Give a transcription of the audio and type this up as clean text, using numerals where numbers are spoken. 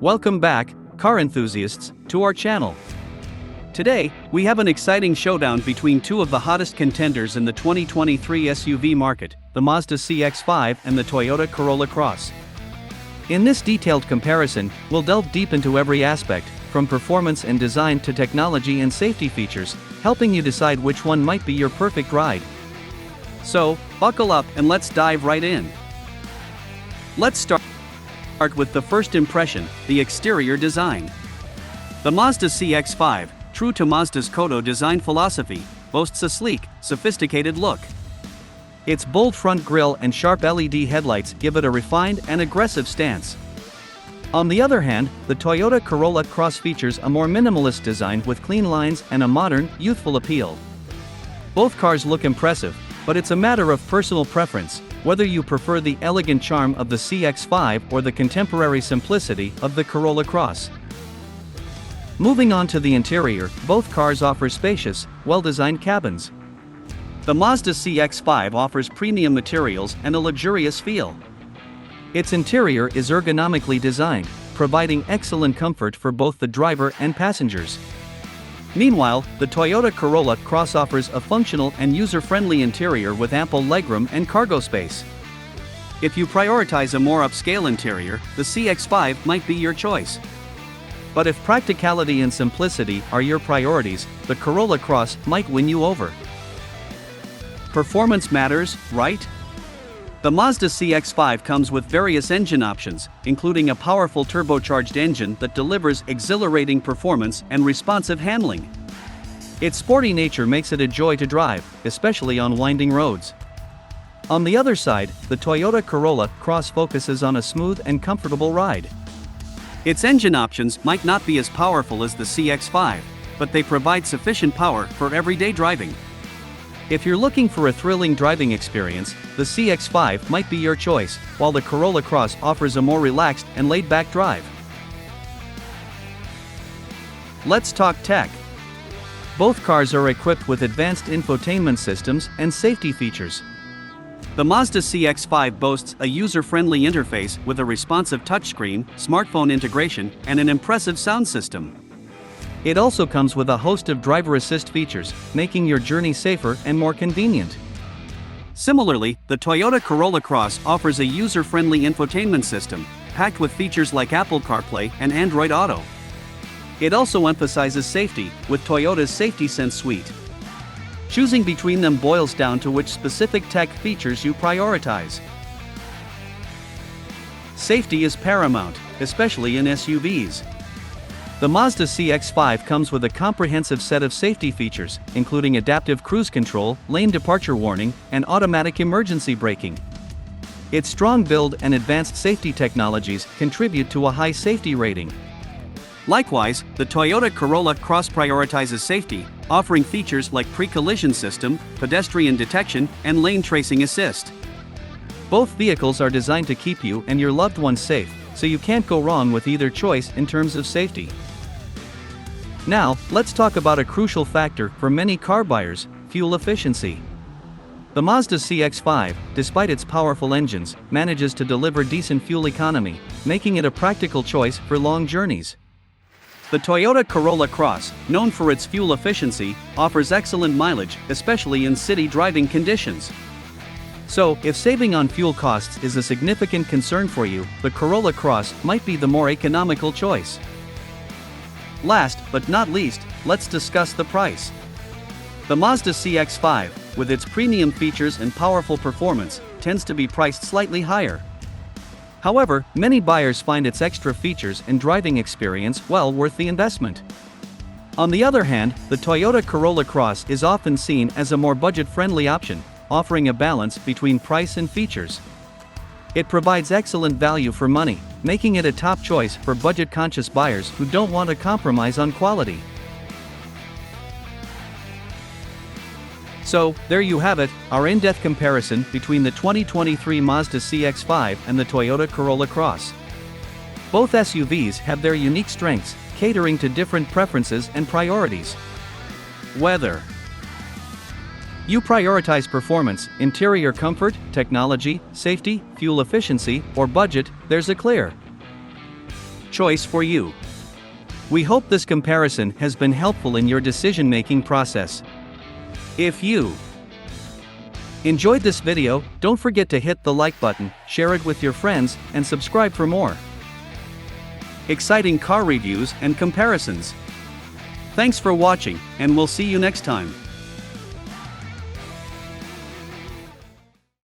Welcome back, car enthusiasts, to our channel. Today, we have an exciting showdown between two of the hottest contenders in the 2023 SUV market, the Mazda CX-5 and the Toyota Corolla Cross. In this detailed comparison, we'll delve deep into every aspect, from performance and design to technology and safety features, helping you decide which one might be your perfect ride. So, buckle up and let's dive right in. Let's start with the first impression, the exterior design. The Mazda CX-5, true to Mazda's Kodo design philosophy, boasts a sleek, sophisticated look. Its bold front grille and sharp LED headlights give it a refined and aggressive stance. On the other hand, the Toyota Corolla Cross features a more minimalist design with clean lines and a modern, youthful appeal. Both cars look impressive, but it's a matter of personal preference, whether you prefer the elegant charm of the CX-5 or the contemporary simplicity of the Corolla Cross. Moving on to the interior, both cars offer spacious, well-designed cabins. The Mazda CX-5 offers premium materials and a luxurious feel. Its interior is ergonomically designed, providing excellent comfort for both the driver and passengers. Meanwhile, the Toyota Corolla Cross offers a functional and user-friendly interior with ample legroom and cargo space. If you prioritize a more upscale interior, the CX-5 might be your choice. But if practicality and simplicity are your priorities, the Corolla Cross might win you over. Performance matters, right? The Mazda CX-5 comes with various engine options, including a powerful turbocharged engine that delivers exhilarating performance and responsive handling. Its sporty nature makes it a joy to drive, especially on winding roads. On the other side, the Toyota Corolla Cross focuses on a smooth and comfortable ride. Its engine options might not be as powerful as the CX-5, but they provide sufficient power for everyday driving. If you're looking for a thrilling driving experience, the CX-5 might be your choice, while the Corolla Cross offers a more relaxed and laid-back drive. Let's talk tech. Both cars are equipped with advanced infotainment systems and safety features. The Mazda CX-5 boasts a user-friendly interface with a responsive touchscreen, smartphone integration, and an impressive sound system. It also comes with a host of driver assist features, making your journey safer and more convenient. Similarly, the Toyota Corolla Cross offers a user-friendly infotainment system, packed with features like Apple CarPlay and Android Auto. It also emphasizes safety, with Toyota's Safety Sense suite. Choosing between them boils down to which specific tech features you prioritize. Safety is paramount, especially in SUVs. The Mazda CX-5 comes with a comprehensive set of safety features, including adaptive cruise control, lane departure warning, and automatic emergency braking. Its strong build and advanced safety technologies contribute to a high safety rating. Likewise, the Toyota Corolla Cross prioritizes safety, offering features like pre-collision system, pedestrian detection, and lane tracing assist. Both vehicles are designed to keep you and your loved ones safe, so you can't go wrong with either choice in terms of safety. Now, let's talk about a crucial factor for many car buyers: fuel efficiency. The Mazda CX-5, despite its powerful engines, manages to deliver decent fuel economy, making it a practical choice for long journeys. The Toyota Corolla Cross, known for its fuel efficiency, offers excellent mileage, especially in city driving conditions. So, if saving on fuel costs is a significant concern for you, the Corolla Cross might be the more economical choice. Last but not least, let's discuss the price. The Mazda CX-5, with its premium features and powerful performance, tends to be priced slightly higher. However, many buyers find its extra features and driving experience well worth the investment. On the other hand, the Toyota Corolla Cross is often seen as a more budget-friendly option, offering a balance between price and features. It provides excellent value for money, making it a top choice for budget-conscious buyers who don't want to compromise on quality. So, there you have it, our in-depth comparison between the 2023 Mazda CX-5 and the Toyota Corolla Cross. Both SUVs have their unique strengths, catering to different preferences and priorities. Whether you prioritize performance, interior comfort, technology, safety, fuel efficiency, or budget, there's a clear choice for you. We hope this comparison has been helpful in your decision-making process. If you enjoyed this video, don't forget to hit the like button, share it with your friends, and subscribe for more exciting car reviews and comparisons. Thanks for watching, and we'll see you next time.